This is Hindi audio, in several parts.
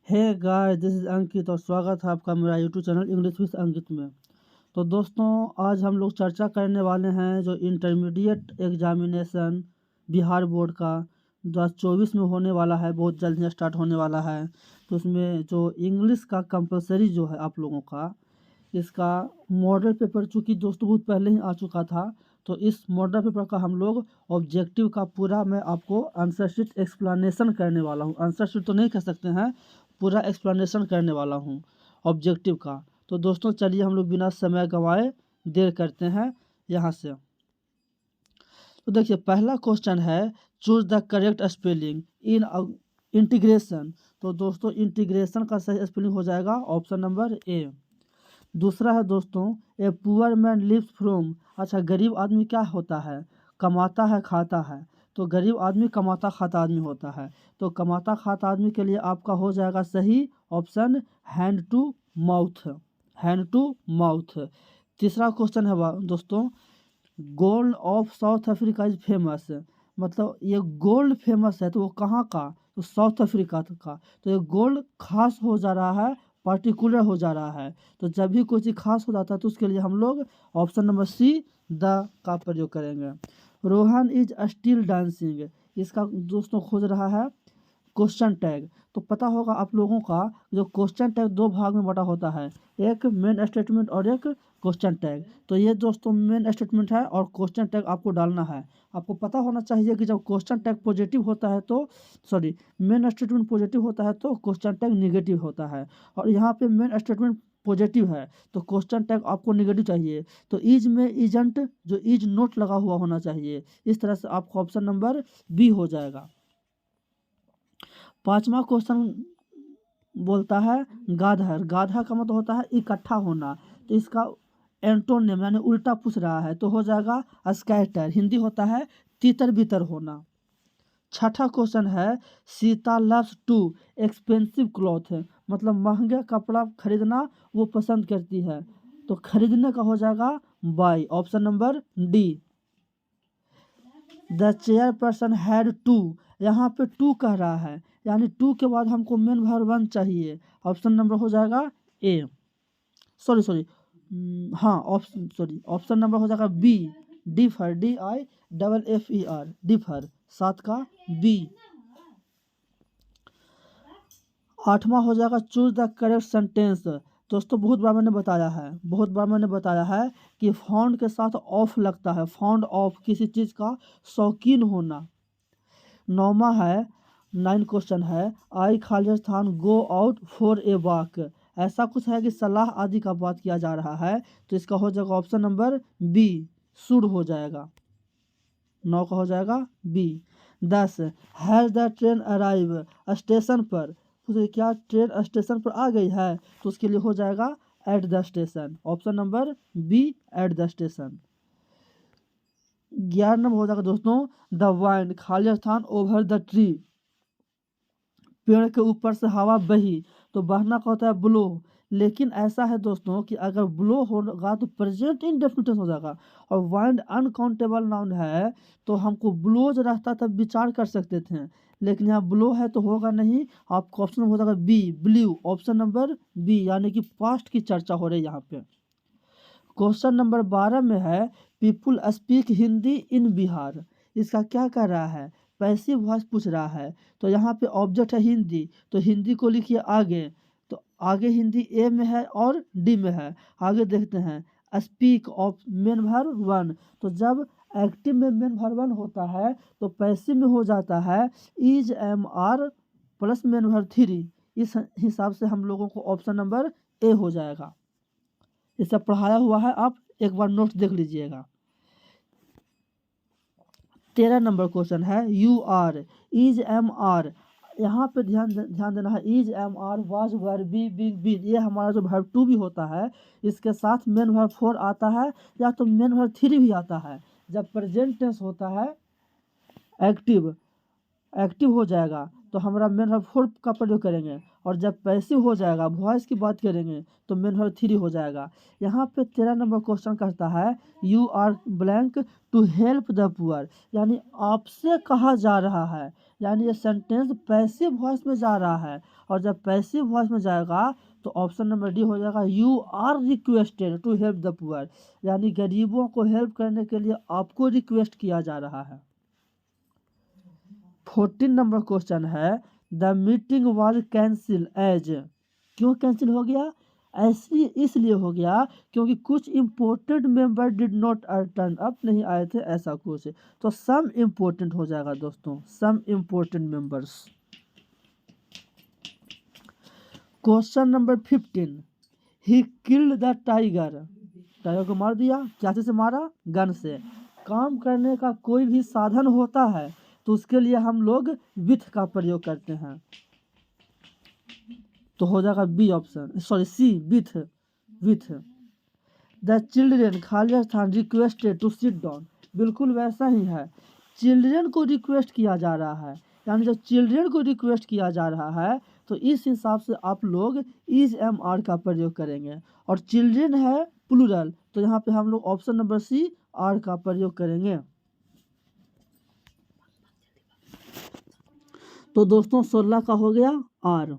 हे गाइस, दिस इज़ अंकित और स्वागत है आपका मेरा यूट्यूब चैनल इंग्लिश विद अंकित में। तो दोस्तों, आज हम लोग चर्चा करने वाले हैं जो इंटरमीडिएट एग्जामिनेशन बिहार बोर्ड का 2024 में होने वाला है, बहुत जल्द ही स्टार्ट होने वाला है। तो उसमें जो इंग्लिश का कंपलसरी जो है आप लोगों का, इसका मॉडल पेपर चूँकि दोस्तों बहुत पहले ही आ चुका था, तो इस मॉडल पेपर का हम लोग ऑब्जेक्टिव का पूरा मैं आपको आंसर शीट एक्सप्लेनेशन करने वाला हूँ। आंसर शीट तो नहीं कह सकते हैं, पूरा एक्सप्लेनेशन करने वाला हूँ ऑब्जेक्टिव का। तो दोस्तों चलिए हम लोग बिना समय गंवाए देर करते हैं यहाँ से। तो देखिए पहला क्वेश्चन है, choose the correct spelling in integration. तो दोस्तों इंटीग्रेशन का सही स्पेलिंग हो जाएगा ऑप्शन नंबर ए। दूसरा है दोस्तों, a poor man lives from. अच्छा, गरीब आदमी क्या होता है? कमाता है, खाता है। तो गरीब आदमी कमाता खाता आदमी होता है। तो कमाता खाता आदमी के लिए आपका हो जाएगा सही option hand to mouth. Hand to mouth. तीसरा क्वेश्चन है दोस्तों, gold of South Africa is famous. मतलब ये गोल्ड फेमस है तो वो कहाँ का? तो साउथ अफ्रीका का। तो ये गोल्ड खास हो जा रहा है, पार्टिकुलर हो जा रहा है। तो जब भी कोई चीज़ खास हो जाता है तो उसके लिए हम लोग ऑप्शन नंबर सी द का प्रयोग करेंगे। रोहन इज स्टिल डांसिंग, इसका दोस्तों खोज रहा है क्वेश्चन टैग। तो पता होगा आप लोगों का, जो क्वेश्चन टैग दो भाग में बटा होता है, एक मेन स्टेटमेंट और एक क्वेश्चन टैग। तो ये दोस्तों मेन स्टेटमेंट है और क्वेश्चन टैग आपको डालना है। आपको पता होना चाहिए कि जब क्वेश्चन टैग पॉजिटिव होता है तो मेन स्टेटमेंट पॉजिटिव होता है तो क्वेश्चन टैग निगेटिव होता है। और यहाँ पे मेन स्टेटमेंट पॉजिटिव है तो क्वेश्चन टैग आपको निगेटिव चाहिए। तो इज में इजंट, जो इज नोट लगा हुआ होना चाहिए। इस तरह से आपको ऑप्शन नंबर बी हो जाएगा। पांचवा क्वेश्चन बोलता है गाधर। गाधा का मतलब होता है इकट्ठा होना। तो इसका एंटोनिम यानी उल्टा पूछ रहा है तो हो जाएगा स्कैटर। हिंदी होता है तितर बितर होना। छठा क्वेश्चन है, Sita loves too expensive cloth. मतलब महंगे कपड़ा खरीदना वो पसंद करती है। तो खरीदने का हो जाएगा buy, option number D. The chairperson had to, यहाँ पे टू कह रहा है, यानी टू के बाद हमको मेन वर्ब वन चाहिए। ऑप्शन नंबर हो जाएगा ए, हाँ ऑप्शन नंबर हो जाएगा बी, डिफर, DIFFER, डिफर, 7 का बी। आठवां हो जाएगा चूज द करेक्ट सेंटेंस। दोस्तों बहुत बार मैंने बताया है कि फाउंड के साथ ऑफ लगता है। फाउंड ऑफ, किसी चीज़ का शौकीन होना। नौमा है, 9 क्वेश्चन है, I Khalistan go out for a walk. ऐसा कुछ है कि सलाह आदि का बात किया जा रहा है तो इसका हो जाएगा ऑप्शन नंबर बी, शुड हो जाएगा। 9 का हो जाएगा B. 10, has the train arrive station पर। तो क्या ट्रेन स्टेशन पर आ गई है? तो उसके लिए हो जाएगा at the station, option number B, at the station. 11 number हो जाएगा दोस्तों, द वाइंड खालिस्तान ओवर द ट्री। पेड़ के ऊपर से हवा बही। तो बहना का होता है ब्लो। लेकिन ऐसा है दोस्तों कि अगर ब्लो होगा तो प्रेजेंट इंडेफिनिट हो जाएगा। और वाइंड अनकाउंटेबल नाउन है तो हमको ब्लो जो रहता तब विचार कर सकते थे, लेकिन यहाँ ब्लो है तो होगा नहीं। आपको ऑप्शन हो जाएगा B, blue, option number B, यानी कि पास्ट की चर्चा हो रही है यहाँ पे। क्वेश्चन नंबर 12 में है, पीपुल स्पीक हिंदी इन बिहार। इसका क्या कर रहा है? पैसिव वॉइस पूछ रहा है। तो यहाँ पे ऑब्जेक्ट है हिंदी, तो हिंदी को लिखिए आगे। तो आगे हिंदी ए में है और डी में है। आगे देखते हैं, speak of main verb one. तो जब एक्टिव में मेन वर्ब वन होता है तो पैसिव में हो जाता है is am are plus main verb three. इस हिसाब से हम लोगों को ऑप्शन नंबर ए हो जाएगा। ये सब पढ़ाया हुआ है, आप एक बार नोट्स देख लीजिएगा। 13 नंबर क्वेश्चन है, you are is am are. यहाँ पे ध्यान देना है, is am are was were be being been, ये हमारा जो वर्ब टू भी होता है इसके साथ मेन वर्ब फोर आता है या तो मेन वर्ब थ्री भी आता है। जब प्रेजेंट टेंस होता है एक्टिव हो जाएगा तो हमारा मेन वर्ब फोर का प्रयोग करेंगे, और जब पैसिव हो जाएगा वॉइस की बात करेंगे तो मेन वर्ब थ्री हो जाएगा। यहाँ पे 13 नंबर क्वेश्चन कहता है, you are blank to help the poor, यानी आपसे कहा जा रहा है, यानी ये सेंटेंस पैसिव वॉइस में जा रहा है, और जब पैसिव वॉइस में जाएगा तो ऑप्शन नंबर डी हो जाएगा, you are requested to help the poor, यानी गरीबों को हेल्प करने के लिए आपको रिक्वेस्ट किया जा रहा है। 14 नंबर क्वेश्चन है, the meeting was cancel as, क्यों कैंसिल हो गया? ऐसी इसलिए हो गया क्योंकि कुछ important member did not turn up, नहीं आए थे, ऐसा कुछ। तो सम इम्पोर्टेंट हो जाएगा दोस्तों, some important members. Question number 15, he killed the tiger, tiger को मार दिया, क्या से मारा? गन से। काम करने का कोई भी साधन होता है तो उसके लिए हम लोग विथ का प्रयोग करते हैं, तो हो जाएगा B option, sorry C, with, with. The children, खाली स्थान, रिक्वेस्टेड टू सिट डाउन, बिल्कुल वैसा ही है, चिल्ड्रेन को रिक्वेस्ट किया जा रहा है, यानी जब चिल्ड्रेन को रिक्वेस्ट किया जा रहा है तो इस हिसाब से आप लोग इज एम आर का प्रयोग करेंगे, और चिल्ड्रेन है प्लूरल, तो यहाँ पे हम लोग ऑप्शन नंबर सी आर का प्रयोग करेंगे। तो दोस्तों 16 का हो गया आर।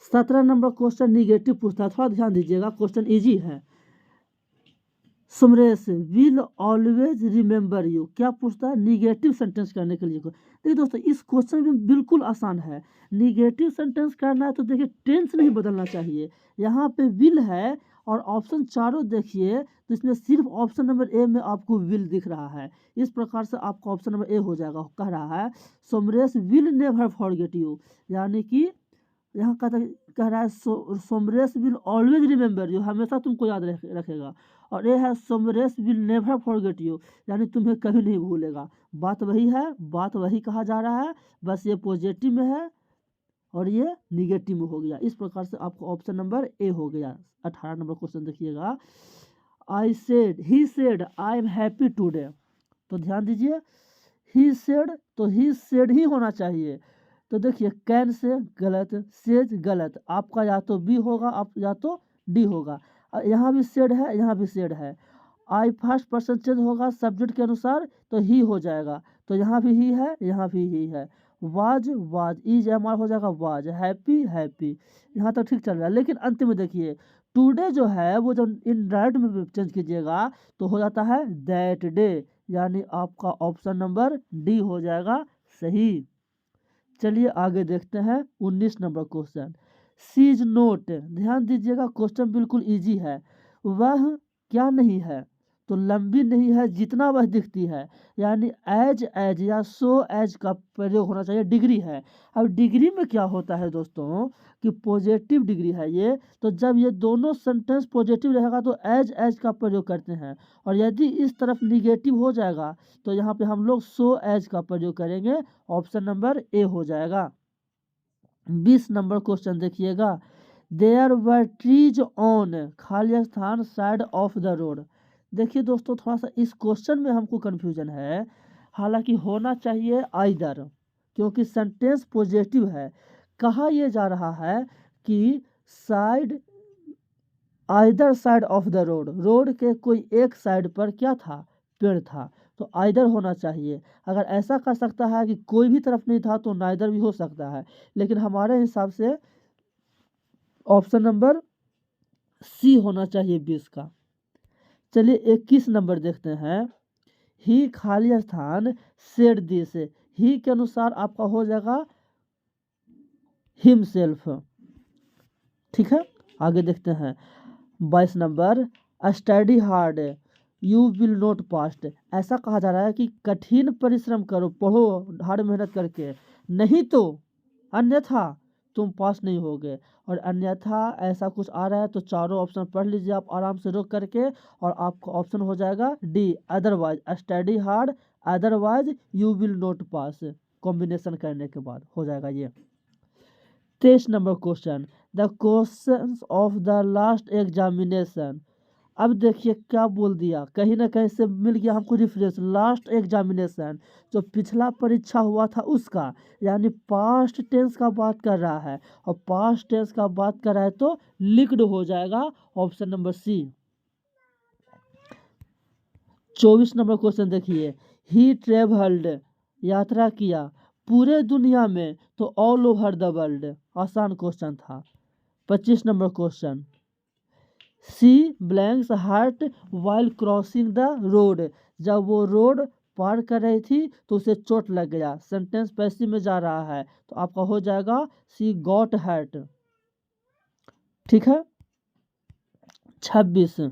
17 नंबर क्वेश्चन निगेटिव पूछता है, थोड़ा ध्यान दीजिएगा, क्वेश्चन इजी है। Samaresh will always remember you, क्या पूछता है? निगेटिव सेंटेंस करने के लिए। देखिए दोस्तों इस क्वेश्चन में बिल्कुल आसान है, निगेटिव सेंटेंस करना है तो देखिए टेंस नहीं बदलना चाहिए, यहाँ पे विल है और ऑप्शन चारों देखिए तो इसमें सिर्फ ऑप्शन नंबर ए में आपको विल दिख रहा है, इस प्रकार से आपका ऑप्शन नंबर ए हो जाएगा। कह रहा है Samaresh will never forget you, यानी कि यहाँ कह रहा है Samaresh will always remember you, हमेशा तुमको याद रखेगा, और ये है Samaresh will never forget you, यानी तुम्हें कभी नहीं भूलेगा। बात वही है, बात वही कहा जा रहा है, बस ये पॉजिटिव में है और ये निगेटिव में हो गया। इस प्रकार से आपको ऑप्शन नंबर ए हो गया। 18 नंबर क्वेश्चन देखिएगा, I said, he said I am happy today, तो ध्यान दीजिए ही सेड, तो ही सेड ही होना चाहिए, तो देखिए कैन से गलत, सेज गलत, आपका या तो बी होगा आप या तो डी होगा, यहाँ भी सेड है, यहाँ भी सेड है। आई फर्स्ट पर्सन चेंज होगा सब्जेक्ट के अनुसार तो ही हो जाएगा, तो यहाँ भी ही है, यहाँ भी ही है। Was was, is am are हो जाएगा वाज, हैप्पी हैप्पी, यहाँ तक ठीक चल रहा है। लेकिन अंत में देखिए टुडे जो है वो जब इनडायरेक्ट में चेंज कीजिएगा तो हो जाता है दैट डे, यानी आपका ऑप्शन नंबर डी हो जाएगा सही। चलिए आगे देखते हैं 19 number question, she is not, ध्यान दीजिएगा क्वेश्चन बिल्कुल इजी है, वह क्या नहीं है, तो लंबी नहीं है जितना वह दिखती है, यानी एज एज या सो एज का प्रयोग होना चाहिए, डिग्री है। अब डिग्री में क्या होता है दोस्तों कि पॉजिटिव डिग्री है ये, तो जब ये दोनों सेंटेंस पॉजिटिव रहेगा तो एज का प्रयोग करते हैं, और यदि इस तरफ निगेटिव हो जाएगा तो यहाँ पे हम लोग सो एज का प्रयोग करेंगे, ऑप्शन नंबर ए हो जाएगा। 20 नंबर क्वेश्चन देखिएगा, देयर वर ट्रीज ऑन, खाली स्थान, साइड ऑफ द रोड। देखिए दोस्तों थोड़ा सा इस क्वेश्चन में हमको कन्फ्यूजन है, हालांकि होना चाहिए आइदर, क्योंकि सेंटेंस पॉजिटिव है। कहा यह जा रहा है कि side, either side of the road, road के कोई एक साइड पर क्या था? पेड़ था, तो आइदर होना चाहिए। अगर ऐसा कर सकता है कि कोई भी तरफ नहीं था तो नाइदर भी हो सकता है, लेकिन हमारे हिसाब से ऑप्शन नंबर सी होना चाहिए 20 का। चलिए 21 नंबर देखते हैं, ही खाली स्थान सेड दिस, ही के अनुसार आपका हो जाएगा हिमसेल्फ, ठीक है। आगे देखते हैं 22 number, study hard you will not past, ऐसा कहा जा रहा है कि कठिन परिश्रम करो, पढ़ो हार्ड मेहनत करके, नहीं तो अन्यथा तुम पास नहीं होगे, और अन्यथा ऐसा कुछ आ रहा है तो चारों ऑप्शन पढ़ लीजिए आप आराम से रोक करके, और आपका ऑप्शन हो जाएगा D, otherwise study hard otherwise you will not pass, combination करने के बाद हो जाएगा ये। 23 number question, the questions of the last examination, अब देखिए क्या बोल दिया, कहीं ना कहीं से मिल गया हमको रिफरेंस, लास्ट एग्जामिनेशन जो पिछला परीक्षा हुआ था उसका, यानी पास्ट टेंस का बात कर रहा है, और पास्ट टेंस का बात कर रहा है तो लिक्ड हो जाएगा option number C. 24 number question देखिए, ही ट्रेवल्ड, यात्रा किया, पूरे दुनिया में तो ऑल ओवर द वर्ल्ड। आसान क्वेश्चन था। 25 number question, she blanks hurt while crossing the road. जब वो रोड पार कर रही थी तो उसे चोट लग गया। सेंटेंस पैसिव में जा रहा है तो आपका हो जाएगा सी गॉट हर्ट। ठीक है। 26,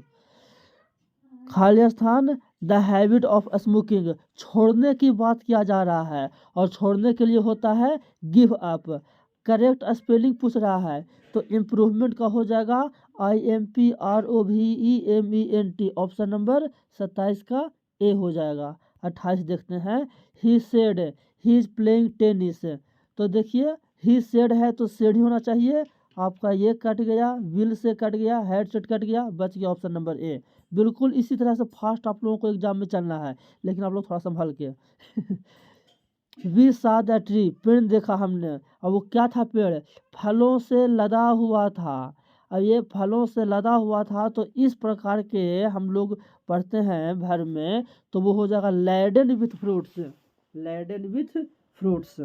खाली स्थान द हैबिट ऑफ स्मोकिंग। छोड़ने की बात किया जा रहा है और छोड़ने के लिए होता है गिव अप। करेक्ट स्पेलिंग पूछ रहा है तो इम्प्रूवमेंट का हो जाएगा IMPROVEMENT। ऑप्शन नंबर 27 का ए हो जाएगा। 28 देखते हैं, he said he is playing tennis. तो देखिए ही सेड है तो सेड ही होना चाहिए। आपका ये कट गया, विल से कट गया, हेड सेट कट गया, बच गया ऑप्शन नंबर ए। बिल्कुल इसी तरह से फास्ट आप लोगों को एग्जाम में चलना है, लेकिन आप लोग थोड़ा संभल के वी सा द ट्री, पेड़ देखा हमने। और वो क्या था? पेड़ फलों से लदा हुआ था। अब ये फलों से लदा हुआ था तो इस प्रकार के हम लोग पढ़ते हैं भर में, तो वो हो जाएगा laden with fruits. Laden with fruits,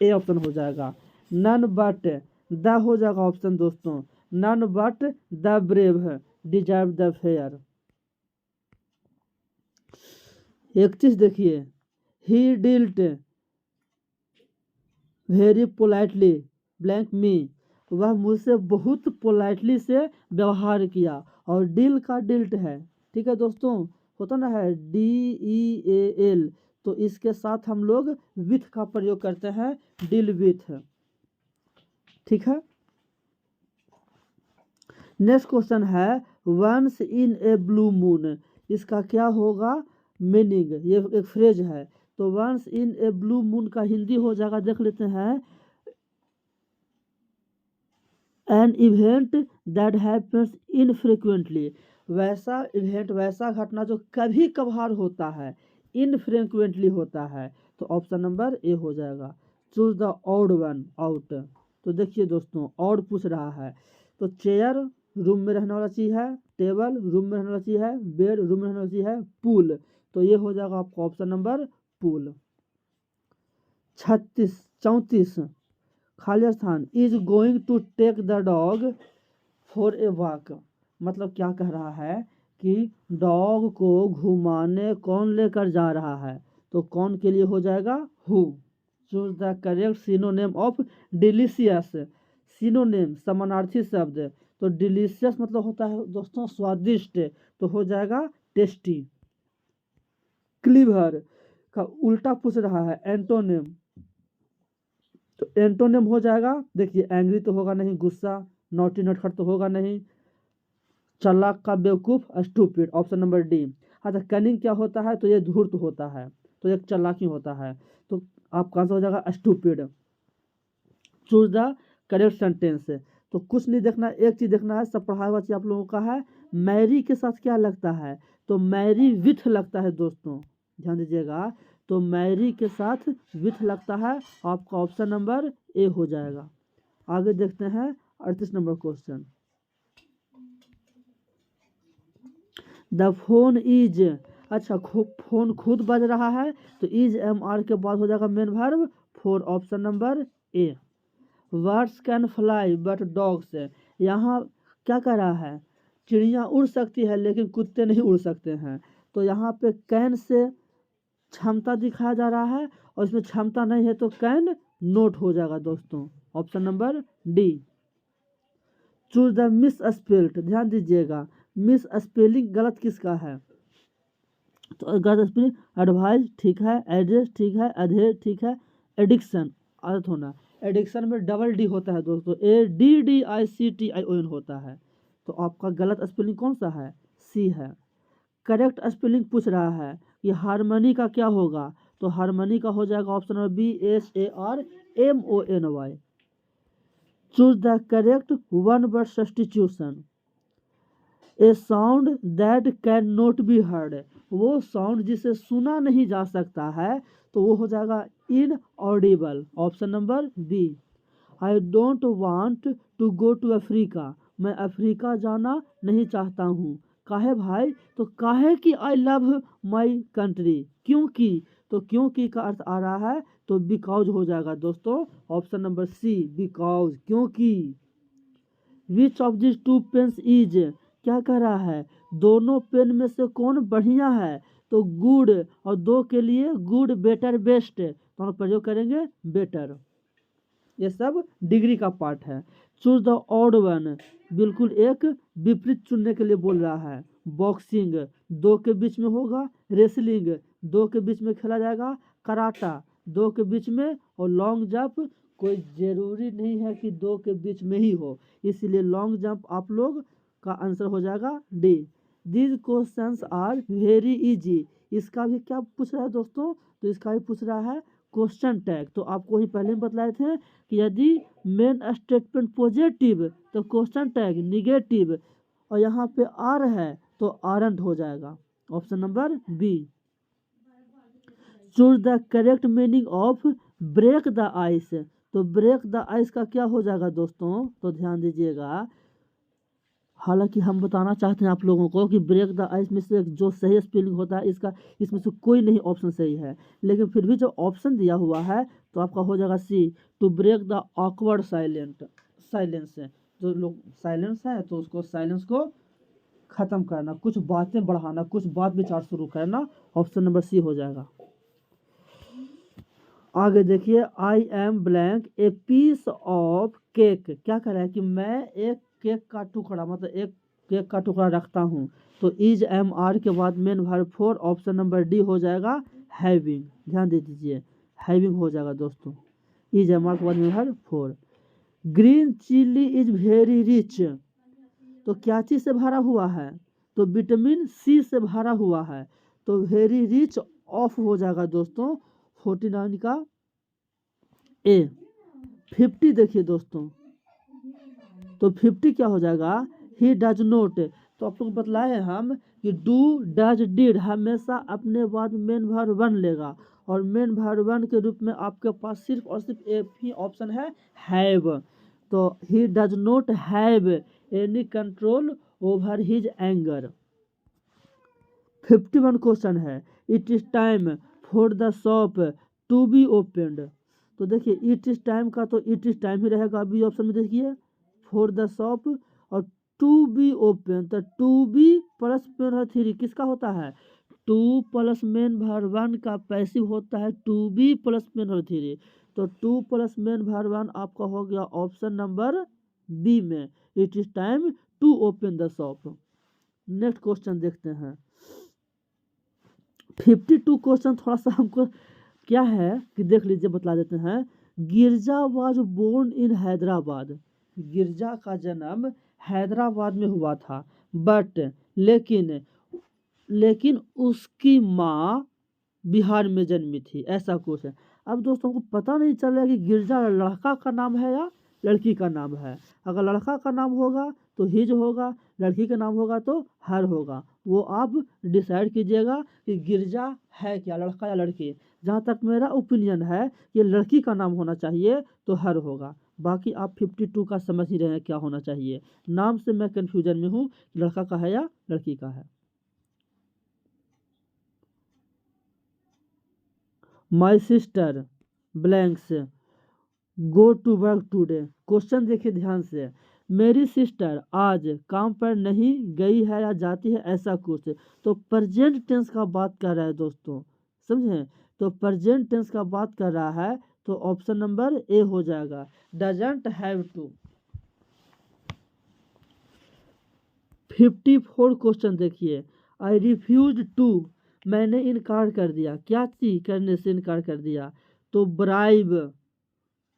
A option हो जाएगा। नन बट द हो जाएगा ऑप्शन दोस्तों, none but the brave deserve the fair. 31 देखिए, he dealt very politely blank me. वह मुझसे बहुत पोलाइटली से व्यवहार किया। और डिल का डिल्ट है, ठीक है दोस्तों, होता ना है DEAL, तो इसके साथ हम लोग विथ का प्रयोग करते हैं, डिल विथ। ठीक है। नेक्स्ट क्वेश्चन है once in a blue moon. इसका क्या होगा मीनिंग? ये एक फ्रेज है। तो once in a blue moon का हिंदी हो जाएगा, देख लेते हैं, an event that happens infrequently. वैसा इवेंट, वैसा घटना जो कभी कभार होता है, इनफ्रीक्वेंटली होता है। तो ऑप्शन नंबर ए हो जाएगा। Choose the odd one out. तो देखिए दोस्तों, ऑड पूछ रहा है तो चेयर रूम में रहने वाला चीज़ है, टेबल रूम में रहने वाला चीज़ है, बेड रूम में रहने वाला चीज़ है, पूल। तो ये हो जाएगा आपका ऑप्शन नंबर पूल। 34 खाली स्थान, is going to take the dog for a walk. मतलब क्या कह रहा है कि डॉग को घुमाने कौन लेकर जा रहा है? तो कौन के लिए हो जाएगा who. Choose the correct synonym of delicious. Synonym समानार्थी शब्द, तो डिलीशियस मतलब होता है दोस्तों स्वादिष्ट, तो हो जाएगा टेस्टी। क्लीवर का उल्टा पूछ रहा है एंटोनिम, तो एंटोनिम हो जाएगा, देखिए एंग्री तो होगा नहीं, गुस्सा, नॉटी नटखट तो होगा नहीं, चालाक का बेवकूफ स्टूपिड, ऑप्शन नंबर डी। अच्छा कनिंग क्या होता है? तो ये धूर्त होता है, तो एक चालाकी होता है, तो आपका आंसर हो जाएगा stupid. Choose the correct sentence. तो कुछ नहीं देखना, एक चीज देखना है, सब पढ़ाई हुआ चीज आप लोगों का है। मैरी के साथ क्या लगता है? तो मैरी विथ लगता है दोस्तों, ध्यान दीजिएगा। तो मैरी के साथ विथ लगता है, आपका ऑप्शन नंबर ए हो जाएगा। आगे देखते हैं 38 number question. The phone is, अच्छा फोन खुद बज रहा है, तो इज MR के बाद हो जाएगा main verb for, option number A. Birds can fly but dogs, यहाँ क्या कह रहा है? चिड़िया उड़ सकती है लेकिन कुत्ते नहीं उड़ सकते हैं। तो यहाँ पे कैन से क्षमता दिखाया जा रहा है और इसमें क्षमता नहीं है, तो कैन नोट हो जाएगा दोस्तों, option number D. Choose the miss spelled, ध्यान दीजिएगा मिस स्पेलिंग गलत किसका है? तो गलत स्पेलिंग एडवाइस ठीक है, एड्रेस ठीक है, अधेर ठीक है, एडिक्शन आदत होना, एडिक्शन में डबल डी होता है दोस्तों, ADDICTION होता है। तो आपका गलत स्पेलिंग कौन सा है? सी है। करेक्ट स्पेलिंग पूछ रहा है कि हारमोनी का क्या होगा? तो हारमोनी का हो जाएगा option number BSARMONY। Choose the correct one word substitution. A sound that can not be heard, वो साउंड जिसे सुना नहीं जा सकता है, तो वो हो जाएगा inaudible, option number B. I don't want to go to Africa, मैं अफ्रीका जाना नहीं चाहता हूँ। काहे भाई? तो काहे कि आई लव माई कंट्री, क्योंकि, तो क्योंकि का अर्थ आ रहा है तो बिकॉज हो जाएगा दोस्तों ऑप्शन नंबर सी बिकॉज, क्योंकि। Which of this two pens is, क्या कह रहा है, दोनों पेन में से कौन बढ़िया है, तो गुड, और दो के लिए गुड बेटर बेस्ट, तो हम प्रयोग करेंगे बेटर। ये सब डिग्री का पार्ट है। चूज द ऑड वन, बिल्कुल एक विपरीत चुनने के लिए बोल रहा है। बॉक्सिंग दो के बीच में होगा, रेसलिंग दो के बीच में खेला जाएगा, कराटा दो के बीच में, और लॉन्ग जंप कोई ज़रूरी नहीं है कि दो के बीच में ही हो, इसलिए लॉन्ग जंप आप लोग का आंसर हो जाएगा D. These questions are very easy, इसका भी क्या पूछ रहा है दोस्तों, तो इसका भी पूछ रहा है क्वेश्चन टैग। तो आपको ही पहले ही बतलाए थे कि यदि मेन स्टेटमेंट पॉजिटिव तो क्वेश्चन टैग निगेटिव, और यहाँ पे आर है तो आरंट हो जाएगा, option number B. Choose the correct meaning of break the ice, तो ब्रेक द आइस का क्या हो जाएगा दोस्तों, तो ध्यान दीजिएगा। हालांकि हम बताना चाहते हैं आप लोगों को कि ब्रेक द आइस में से जो सही स्पेलिंग होता है इसका, इसमें से कोई नहीं ऑप्शन सही है, लेकिन फिर भी जो ऑप्शन दिया हुआ है तो आपका हो जाएगा C, to break the awkward silence है, जो लोग साइलेंस है तो उसको साइलेंस को ख़त्म करना, कुछ बातें बढ़ाना, कुछ बात विचार शुरू करना, ऑप्शन नंबर सी हो जाएगा। आगे देखिए, I am blank a piece of cake, क्या कह रहा है कि मैं एक केक का टुकड़ा, मतलब एक केक का टुकड़ा रखता हूँ, तो इज एम आर के बाद main verb four, option number D हो जाएगा हैविंग। ध्यान दे दीजिए, हैविंग हो जाएगा दोस्तों, इज एम आर के बाद main verb four. Green chilli is very rich, तो क्या चीज़ से भरा हुआ है, तो विटामिन सी से भरा हुआ है, तो वेरी रिच ऑफ हो जाएगा दोस्तों 49 का ए। 50 देखिए दोस्तों, तो 50 क्या हो जाएगा, ही डज नोट, तो आप लोग बतलाए हैं हम कि डू डज डिड हमेशा अपने बाद मेन वर्ब वन लेगा, और मेन वर्ब वन के रूप में आपके पास सिर्फ और सिर्फ एक ही ऑप्शन है हैव, तो he does not have any control over his anger. 51 question है, it is time for the shop to be opened, तो देखिए इट इज टाइम का तो इट इज टाइम ही रहेगा, अभी ऑप्शन में देखिए फॉर द शॉप, और टू बी ओपन, तो to be plus main verb three किसका होता है, to plus main verb one का पैसिव होता है to be plus main verb three, तो to plus main verb one आपका हो गया ऑप्शन नंबर बी में, it is time to open the shop. Next question देखते हैं। 52 क्वेश्चन थोड़ा सा हमको क्या है कि देख लीजिए, बतला देते हैं। गिरजा वाज बोर्न इन हैदराबाद, गिरजा का जन्म हैदराबाद में हुआ था, बट लेकिन उसकी माँ बिहार में जन्मी थी, ऐसा कुछ है। अब दोस्तों को पता नहीं चल रहा है कि गिरजा लड़का का नाम है या लड़की का नाम है, अगर लड़का का नाम होगा तो हिज होगा, लड़की का नाम होगा तो हर होगा, वो आप डिसाइड कीजिएगा कि गिरजा है क्या, लड़का या लड़की। जहाँ तक मेरा ओपिनियन है कि लड़की का नाम होना चाहिए तो हर होगा, बाकी आप 52 का समझ ही रहे हैं क्या होना चाहिए, नाम से मैं कन्फ्यूजन में हूँ लड़का का है या लड़की का है। My sister blanks go to work today, question देखिए ध्यान से, मेरी सिस्टर आज काम पर नहीं गई है या जाती है, ऐसा कुछ, तो प्रेजेंट टेंस का बात कर रहा है दोस्तों, समझे, तो प्रेजेंट टेंस का बात कर रहा है, तो ऑप्शन नंबर ए हो जाएगा, डजंट हैव टू। 54 क्वेश्चन देखिए, आई रिफ्यूज टू, मैंने इनकार कर दिया, क्या चीज करने से इनकार कर दिया, तो ब्राइब,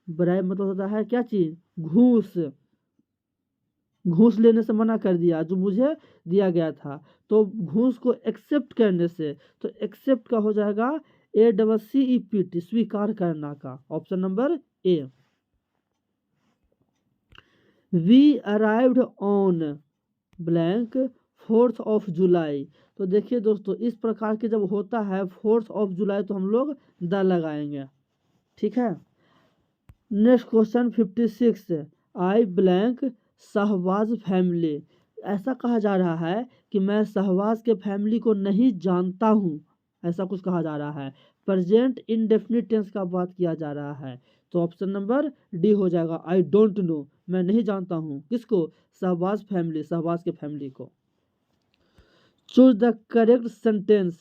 ब्राइब मतलब होता है क्या चीज, घूस, घूस लेने से मना कर दिया जो मुझे दिया गया था, तो घूस को एक्सेप्ट करने से, तो एक्सेप्ट का हो जाएगा ACCEPT, स्वीकार करना का, option number A. We arrived on blank 4th of July, तो देखिए दोस्तों इस प्रकार के जब होता है 4th ऑफ जुलाई तो हम लोग द लगाएंगे, ठीक है। नेक्स्ट क्वेश्चन 56, आई ब्लैंक शहबाज फैमिली, ऐसा कहा जा रहा है कि मैं शहबाज के फैमिली को नहीं जानता हूँ, ऐसा कुछ कहा जा रहा है, प्रेजेंट इंडेफिनिट टेंस का बात किया जा रहा है। तो ऑप्शन नंबर डी हो जाएगा, आई डोंट नो, मैं नहीं जानता हूँ। किसको? शहबाज फैमिली, शहबाज के फैमिली को। Choose the correct sentence.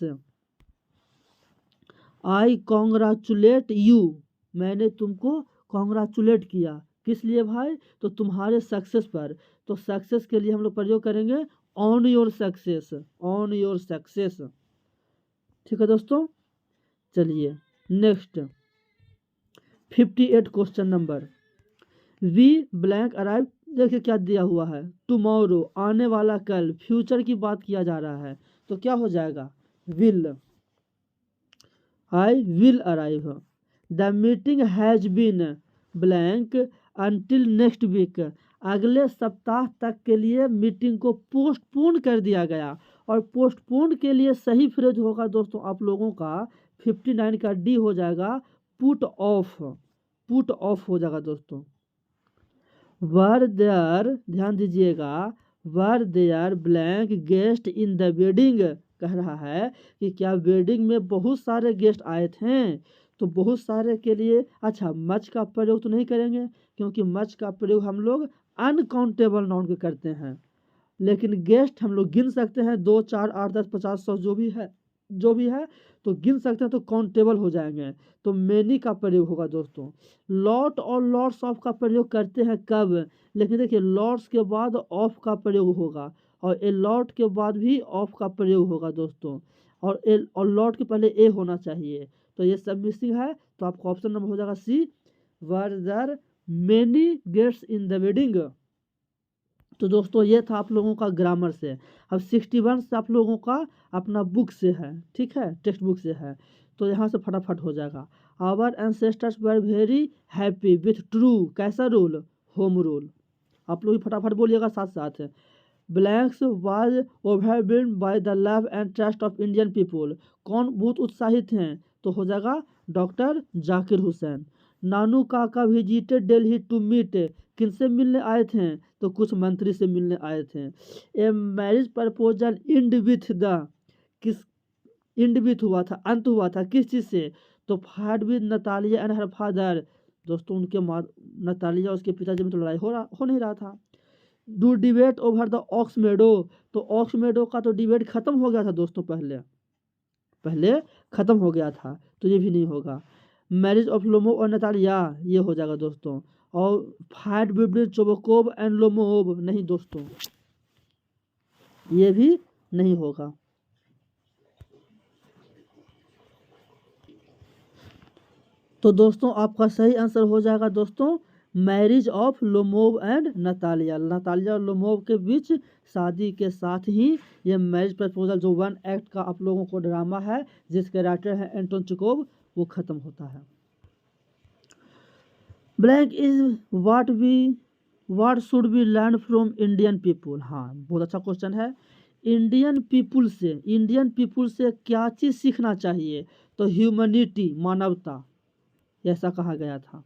I congratulate you, मैंने तुमको कॉन्ग्रेचुलेट किया। किस लिए भाई? तो तुम्हारे सक्सेस पर। तो सक्सेस के लिए हम लोग प्रयोग करेंगे on your success, on your success. ठीक है दोस्तों, चलिए next 58 question number. We blank arrive, देखिए क्या दिया हुआ है, टुमारो, आने वाला कल, फ्यूचर की बात किया जा रहा है। तो क्या हो जाएगा? Will, I will arrive. The meeting has been blank until next week, अगले सप्ताह तक के लिए मीटिंग को पोस्टपोन कर दिया गया। और पोस्टपोन के लिए सही फ्रेज होगा दोस्तों आप लोगों का 59 का डी हो जाएगा, पुट ऑफ, पुट ऑफ हो जाएगा दोस्तों। वर देयर, ध्यान दीजिएगा, were there blank guest in the wedding, कह रहा है कि क्या वेडिंग में बहुत सारे गेस्ट आए थे। तो बहुत सारे के लिए अच्छा मच का प्रयोग तो नहीं करेंगे, क्योंकि मच का प्रयोग हम लोग अनकाउंटेबल नाउन के करते हैं। लेकिन गेस्ट हम लोग गिन सकते हैं, 2 4 8 10 50 100 जो भी है, जो भी है तो गिन सकते हैं, तो काउंटेबल हो जाएंगे। तो मेनी का प्रयोग होगा दोस्तों। लॉट और लॉट्स ऑफ का प्रयोग करते हैं कब? लेकिन देखिए लॉट्स के बाद ऑफ का प्रयोग होगा, और ए लॉट के बाद भी ऑफ का प्रयोग होगा दोस्तों। और ए और लॉट के पहले ए होना चाहिए। तो ये सब मिसिंग है, तो आपका ऑप्शन नंबर हो जाएगा C, were there many guests in the wedding. तो दोस्तों ये था आप लोगों का ग्रामर से। अब 61 से आप लोगों का अपना बुक से है, ठीक है, टेक्स्ट बुक से है। तो यहाँ से फटाफट हो जाएगा। Our ancestors were very happy with true, कैसा रूल? Home rule. आप लोग भी फटाफट बोलिएगा साथ साथ। Blanks was overwhelmed by the love and trust of Indian people, कौन बहुत उत्साहित हैं? तो हो जाएगा डॉक्टर जाकिर हुसैन। नानू काका विजिटेड दिल्ली टू मीट, किनसे मिलने आए थे? तो कुछ मंत्री से मिलने आए थे। A marriage proposal end with the, किस इंड विथ हुआ था, अंत हुआ था किस चीज़ से? तो fight with Natalia and her father, दोस्तों उनके नतालिया उसके पिताजी में तो लड़ाई हो नहीं रहा था। Do debate over the ox meadow, तो ऑक्स मेडो का तो डिबेट खत्म हो गया था दोस्तों, पहले पहले खत्म हो गया था, तो ये भी नहीं होगा। मैरिज ऑफ लोमो और नतालिया, ये हो जाएगा दोस्तों। और फाइट बिटवीन चोबोकोव एंड लोमोव, नहीं दोस्तों, ये भी नहीं होगा। तो दोस्तों आपका सही आंसर हो जाएगा दोस्तों, marriage of Lomov and Natalia. Natalia और लोमोव के बीच शादी के साथ ही ये मैरिज प्रपोजल जो 1 एक्ट का आप लोगों को ड्रामा है, जिसके राइटर हैं एंटोन चेखोव, वो खत्म होता है। Blank is what should we learn from Indian people, हाँ बहुत अच्छा क्वेश्चन है। इंडियन पीपुल से क्या चीज़ सीखना चाहिए? तो ह्यूमैनिटी, मानवता, ऐसा कहा गया था।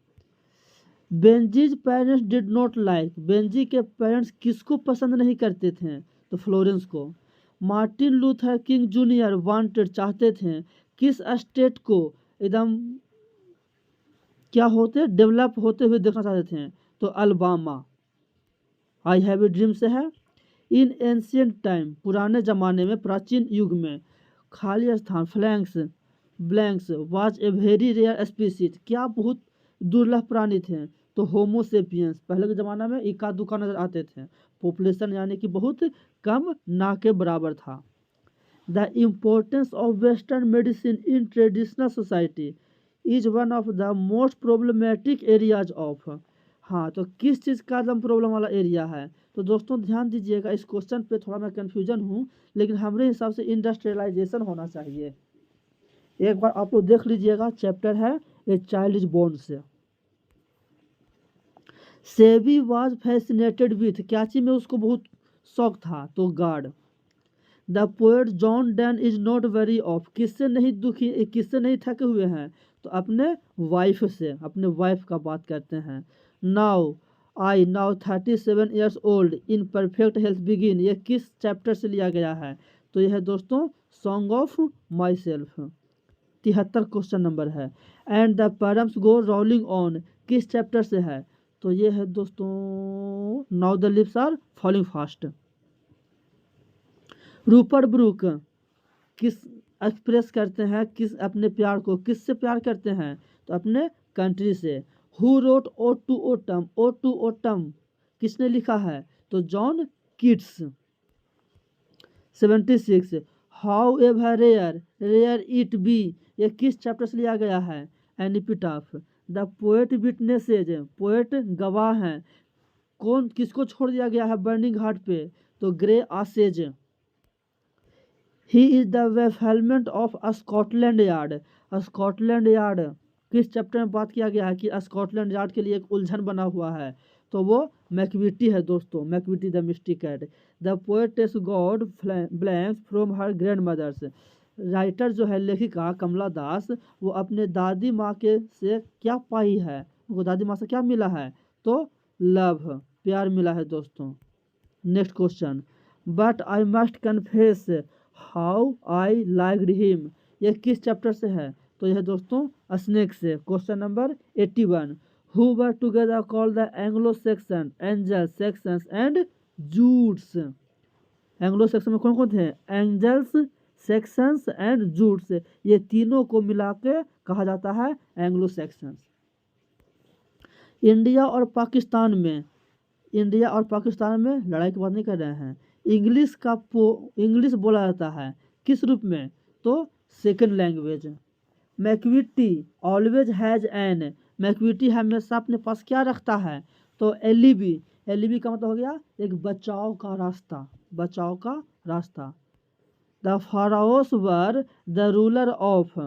Benjy's parents did not like, Benjy के पेरेंट्स किसको पसंद नहीं करते थे? तो फ्लोरेंस को। Martin Luther King junior wanted, चाहते थे, किस स्टेट को एकदम क्या होते, डेवलप होते हुए देखना चाहते थे? तो Alabama. I have a dream से है। इन एंशियंट टाइम, पुराने ज़माने में, प्राचीन युग में, खाली स्थान flanks blanks was a very rare species, क्या बहुत दुर्लभ प्राणी थे? तो होमोसेपियंस, पहले के ज़माना में इक्का दुक्का नजर आते थे, पॉपुलेशन यानी कि बहुत कम, ना के बराबर था। The importance of western medicine in traditional society is one of the most problematic areas of, हाँ तो किस चीज़ का एकदम प्रॉब्लम वाला एरिया है? तो दोस्तों ध्यान दीजिएगा, इस क्वेश्चन पे थोड़ा मैं कन्फ्यूजन हूँ, लेकिन हमारे हिसाब से इंडस्ट्रियलाइजेशन होना चाहिए। एक बार आप लोग देख लीजिएगा, चैप्टर है ए चाइल्ड इज बोर्न से। सेवी वाज फैसिनेटेड विथ, क्या चीज में उसको बहुत शौक था? तो God. The poet John Donne is not very of, किससे नहीं दुखी, किससे नहीं थके हुए हैं? तो अपने वाइफ से, अपने वाइफ का बात करते हैं। Now 37 years old in perfect health begin, ये किस चैप्टर से लिया गया है? तो यह है दोस्तों song of myself. 73 question number है। And the prams go rolling on किस चैप्टर से है? तो ये है दोस्तों now the lips are falling fast. Rupert Brooke किस एक्सप्रेस करते हैं किस अपने प्यार को, किससे प्यार करते हैं? तो अपने कंट्री से। Who wrote ode to autumn, ode to autumn किसने लिखा है? तो John Keats. 76 however rare rare it be ये किस चैप्टर से लिया गया है? An epitaph. The poet witnesses poet गवाह हैं, कौन किसको छोड़ दिया गया है बर्निंग घाट पे? तो grey ashes. He is the bafflement of Scotland Yard. Scotland Yard किस चैप्टर में बात किया गया है कि स्कॉटलैंड यार्ड के लिए एक उलझन बना हुआ है? तो वो मैकविटी है दोस्तों, Macavity the mystic cat. The poetess got blanks from her grandmothers. Writer जो है लेखिका कमला दास, वो अपने दादी माँ के से क्या पाई है? उनको दादी माँ से क्या मिला है? तो लव प्यार मिला है दोस्तों। Next question but I must confess how I liked him ये किस चैप्टर से है? तो यह दोस्तों स्नेक से। Question number 81 who were together called the Anglo Saxon Angles Saxons and Jutes. Anglo Saxon में कौन कौन थे? एंजल्स सेक्शंस एंड जूट्स, ये तीनों को मिला के कहा जाता है एंग्लो सेक्शंस। इंडिया और पाकिस्तान में लड़ाई की बात नहीं कर रहे हैं। इंग्लिश बोला जाता है किस रूप में? तो second language. Macavity always has an Macavity हमेशा अपने पास क्या रखता है? तो एलिबी। एलिबी का मतलब हो गया एक बचाव का रास्ता। The Pharaohs were the ruler of.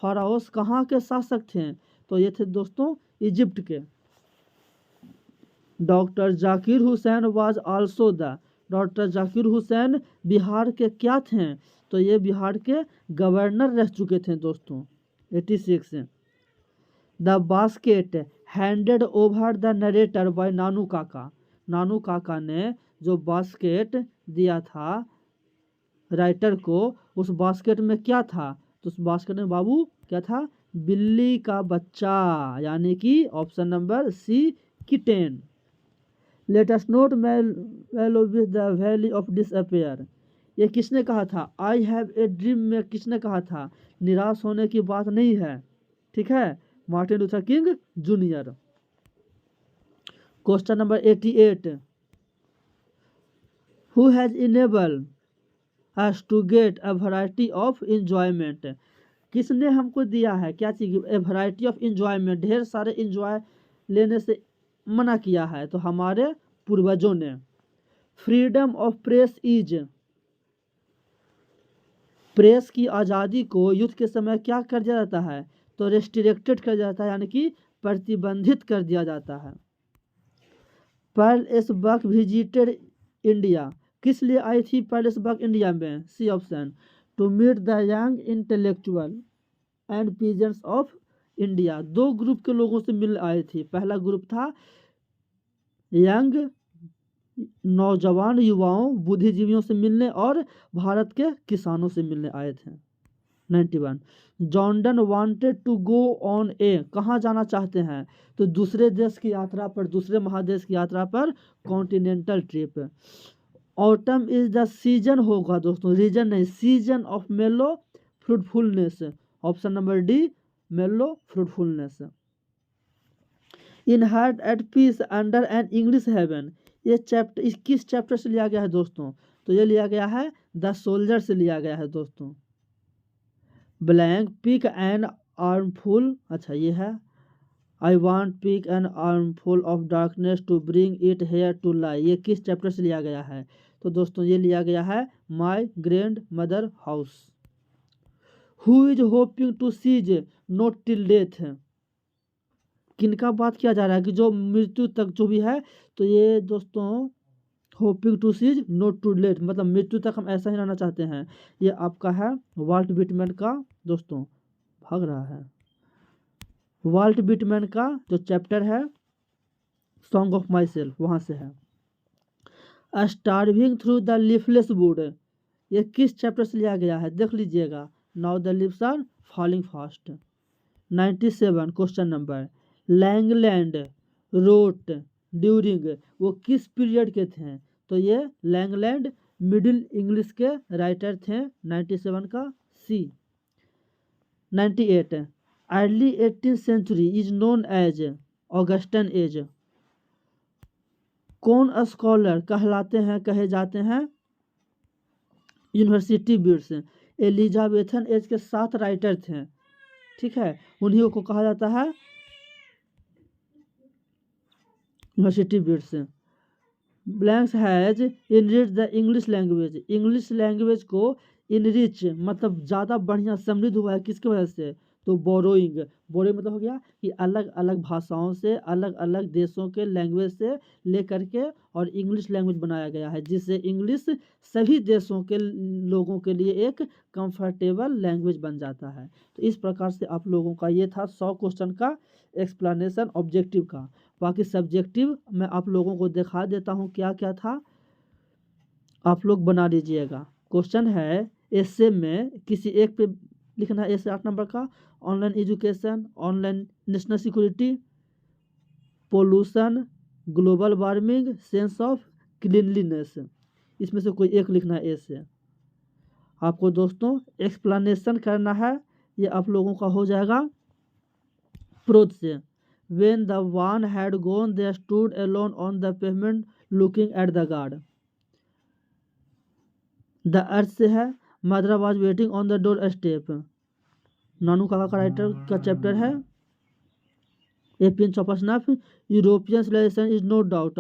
Pharaohs कहाँ के शासक थे? तो ये थे दोस्तों इजिप्ट के। Doctor Zakir Hussain was also the. Doctor Zakir Hussain Bihar के क्या थे? तो ये बिहार के गवर्नर रह चुके थे दोस्तों। 86 the basket handed over the narrator by Nanu Kaka. Nanu काका ने जो बास्केट दिया था राइटर को, उस बास्केट में क्या था? तो उस बास्केट में बाबू क्या था? बिल्ली का बच्चा, यानी कि option number C kitten. Let us not mellow with the valley of disappear ये किसने कहा था? आई हैव ए ड्रीम में किसने कहा था? निराश होने की बात नहीं है, ठीक है, Martin Luther King Junior. Question number 88 who has enabled us to get a variety of enjoyment. किसने हमको दिया है क्या चीज? ए वैरायटी ऑफ इंजॉयमेंट, ढेर सारे इंजॉय लेने से मना किया है। तो हमारे पूर्वजों ने। Freedom of press is press की आज़ादी को युद्ध के समय क्या कर दिया जाता है? तो रेस्ट्रिक्टेड कर दिया जाता है, यानी कि प्रतिबंधित कर दिया जाता है। Pearl S Buck visited India किस लिए आई थी पर्ल एस बक इंडिया में? C option to meet the young intellectual and peasants of India. दो ग्रुप के लोगों से मिलने आई थी। पहला ग्रुप था यंग नौजवान युवाओं बुद्धिजीवियों से मिलने, और भारत के किसानों से मिलने आए थे। 91 Jordan wanted to go on a कहाँ जाना चाहते हैं? तो दूसरे देश की यात्रा पर, दूसरे महादेश की यात्रा पर, continental trip. Autumn is the season होगा दोस्तों, रीजन नहीं, season of mellow fruitfulness. Option number D mellow fruitfulness. In heart at peace under an English heaven ये चैप्टर 21 चैप्टर से लिया गया है दोस्तों। तो ये लिया गया है द सोल्जर से लिया गया है दोस्तों। ब्लैंक पिक एन आर्मफुल, अच्छा ये है I want pick an armful of darkness to bring it here to lie ये किस चैप्टर से लिया गया है? तो दोस्तों ये लिया गया है my grandmother house. Who is hoping to cease not till death किनका बात किया जा रहा है कि जो मृत्यु तक जो भी है? तो ये दोस्तों hoping to cease not too late, मतलब मृत्यु तक हम ऐसा ही रहना चाहते हैं। ये आपका है वाल्ट विटमैन का दोस्तों, भाग रहा है, वाल्ट विटमैन का जो चैप्टर है सॉन्ग ऑफ माई सेल्फ, वहाँ से है। Starving through the leafless wood ये किस चैप्टर से लिया गया है? देख लीजिएगा, now the leaves are falling fast. 97 question number, Langland wrote during, वो किस पीरियड के थे? तो ये लैंगलैंड मिडिल इंग्लिश के राइटर थे। 97 का C. 98 early 18th century is known as Augustan age, कौन स्कॉलर कहलाते हैं, कहे जाते हैं यूनिवर्सिटी बीट्स? एलिजाबेथन एज के 7 राइटर थे, ठीक है, उन्हीं को कहा जाता है university wits. Blanks has enrich the English language, English language को इनरिच मतलब ज़्यादा बढ़िया समृद्ध हुआ है किसकी वजह से? तो बोरोइंग, बोरोइंग मतलब हो गया कि अलग अलग भाषाओं से, अलग अलग देशों के लैंग्वेज से लेकर के और इंग्लिश लैंग्वेज बनाया गया है, जिससे इंग्लिश सभी देशों के लोगों के लिए एक कंफर्टेबल लैंग्वेज बन जाता है। तो इस प्रकार से आप लोगों का ये था 100 क्वेश्चन का एक्सप्लेनेशन ऑब्जेक्टिव का। बाकी सब्जेक्टिव मैं आप लोगों को दिखा देता हूँ क्या क्या था, आप लोग बना लीजिएगा। क्वेश्चन है एसे में किसी एक पे लिखना है, एसे 8 नंबर का, online education, online national security, pollution, global warming, sense of cleanliness, इसमें से कोई एक लिखना है एसे। आपको दोस्तों एक्सप्लेनेशन करना है, ये आप लोगों का हो जाएगा प्रोज से। When the one had gone, they stood alone on the pavement looking at the guard. The earth से है, mother was waiting on the door step। Nanu Kaka का राइटर का चैप्टर है। A pinch of snuff, European civilisation is no doubt,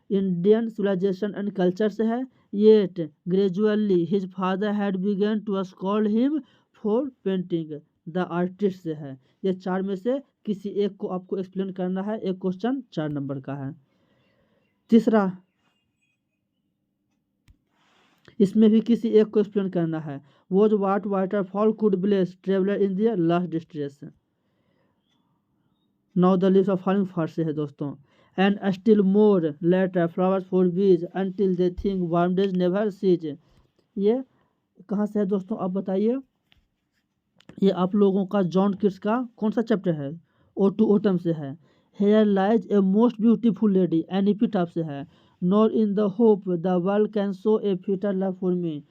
Indian civilisation and culture से है। Yet gradually his father had begun to scold him for painting, the artist से है। ये 4 में से किसी एक को आपको एक्सप्लेन करना है, एक क्वेश्चन 4 नंबर का है। तीसरा, इसमें भी किसी एक को एक्सप्लेन करना है, was what waterfall could bless traveller in their last distress. Now the leaves of falling fast से है दोस्तों। And still more later flowers for bees until they think warm days never cease, ये कहाँ से है दोस्तों आप बताइए? ये आप लोगों का जॉन किट्स का कौन सा चैप्टर है? ओ टू ओटम से है। Here lies a most beautiful lady, an epitaph से है। Nor in the hope the world can show a fitter love for me,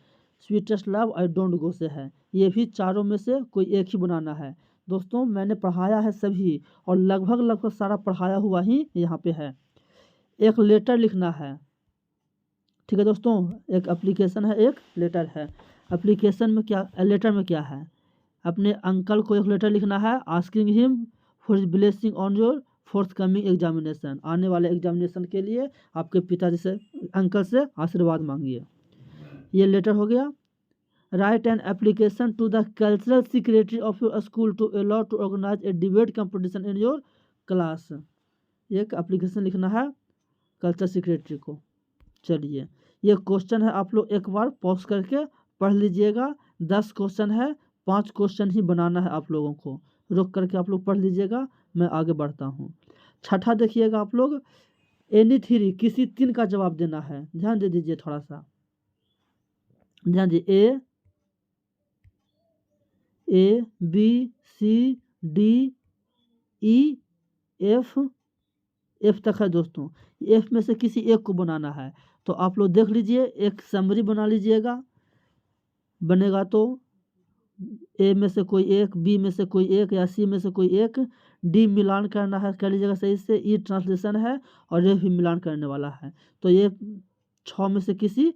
sweetest love I don't go से है। ये भी चारों में से कोई एक ही बनाना है। दोस्तों मैंने पढ़ाया है सभी, और लगभग सारा पढ़ाया हुआ ही यहाँ पे है। एक लेटर लिखना है, ठीक है दोस्तों, एक एप्लीकेशन है, एक लेटर है। एप्लीकेशन में क्या, लेटर में क्या है? अपने अंकल को एक लेटर लिखना है, asking him for his blessing on your fourth coming examination, आने वाले एग्जामिनेशन के लिए आपके पिताजी से, अंकल से आशीर्वाद मांगिए। ये लेटर हो गया। Write an application to the cultural secretary of your school to allow to organise a debate competition in your class, एक एप्लीकेशन लिखना है कल्चरल सेक्रेटरी को। चलिए ये क्वेश्चन है, आप लोग एक बार पॉज करके पढ़ लीजिएगा। 10 क्वेश्चन है, 5 क्वेश्चन ही बनाना है आप लोगों को, रुक करके आप लोग पढ़ लीजिएगा, मैं आगे बढ़ता हूँ। छठा देखिएगा आप लोग, एनी थ्री, किसी 3 का जवाब देना है, ध्यान दे दीजिए, थोड़ा सा ध्यान दीजिए। A B C D E F, F तक है दोस्तों। एफ में से किसी एक को बनाना है, तो आप लोग देख लीजिए, एक समरी बना लीजिएगा, बनेगा तो ए में से कोई एक, बी में से कोई एक, या सी में से कोई एक, डी मिलान करना है, कर लीजिएगा सही से, ई ट्रांसलेशन है, और ये भी मिलान करने वाला है। तो ये 6 में से किसी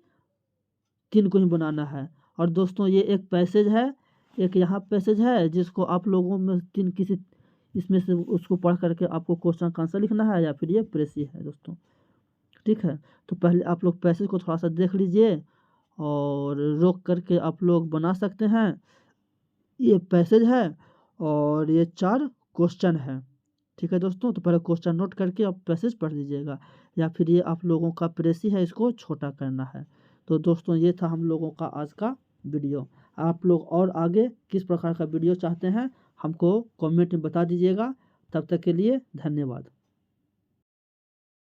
3 को ही बनाना है। और दोस्तों ये एक पैसेज है, एक यहाँ पैसेज है, जिसको आप लोगों में 3 किसी इसमें से उसको पढ़ करके आपको क्वेश्चन का आंसर लिखना है, या फिर ये प्रेसी है दोस्तों, ठीक है। तो पहले आप लोग पैसेज को थोड़ा सा देख लीजिए, और रोक करके आप लोग बना सकते हैं। ये पैसेज है और ये 4 क्वेश्चन है, ठीक है दोस्तों। तो पहले क्वेश्चन नोट करके आप पैसेज पढ़ लीजिएगा, या फिर ये आप लोगों का प्रेसी है, इसको छोटा करना है। तो दोस्तों ये था हम लोगों का आज का वीडियो। आप लोग और आगे किस प्रकार का वीडियो चाहते हैं हमको कमेंट में बता दीजिएगा। तब तक के लिए धन्यवाद।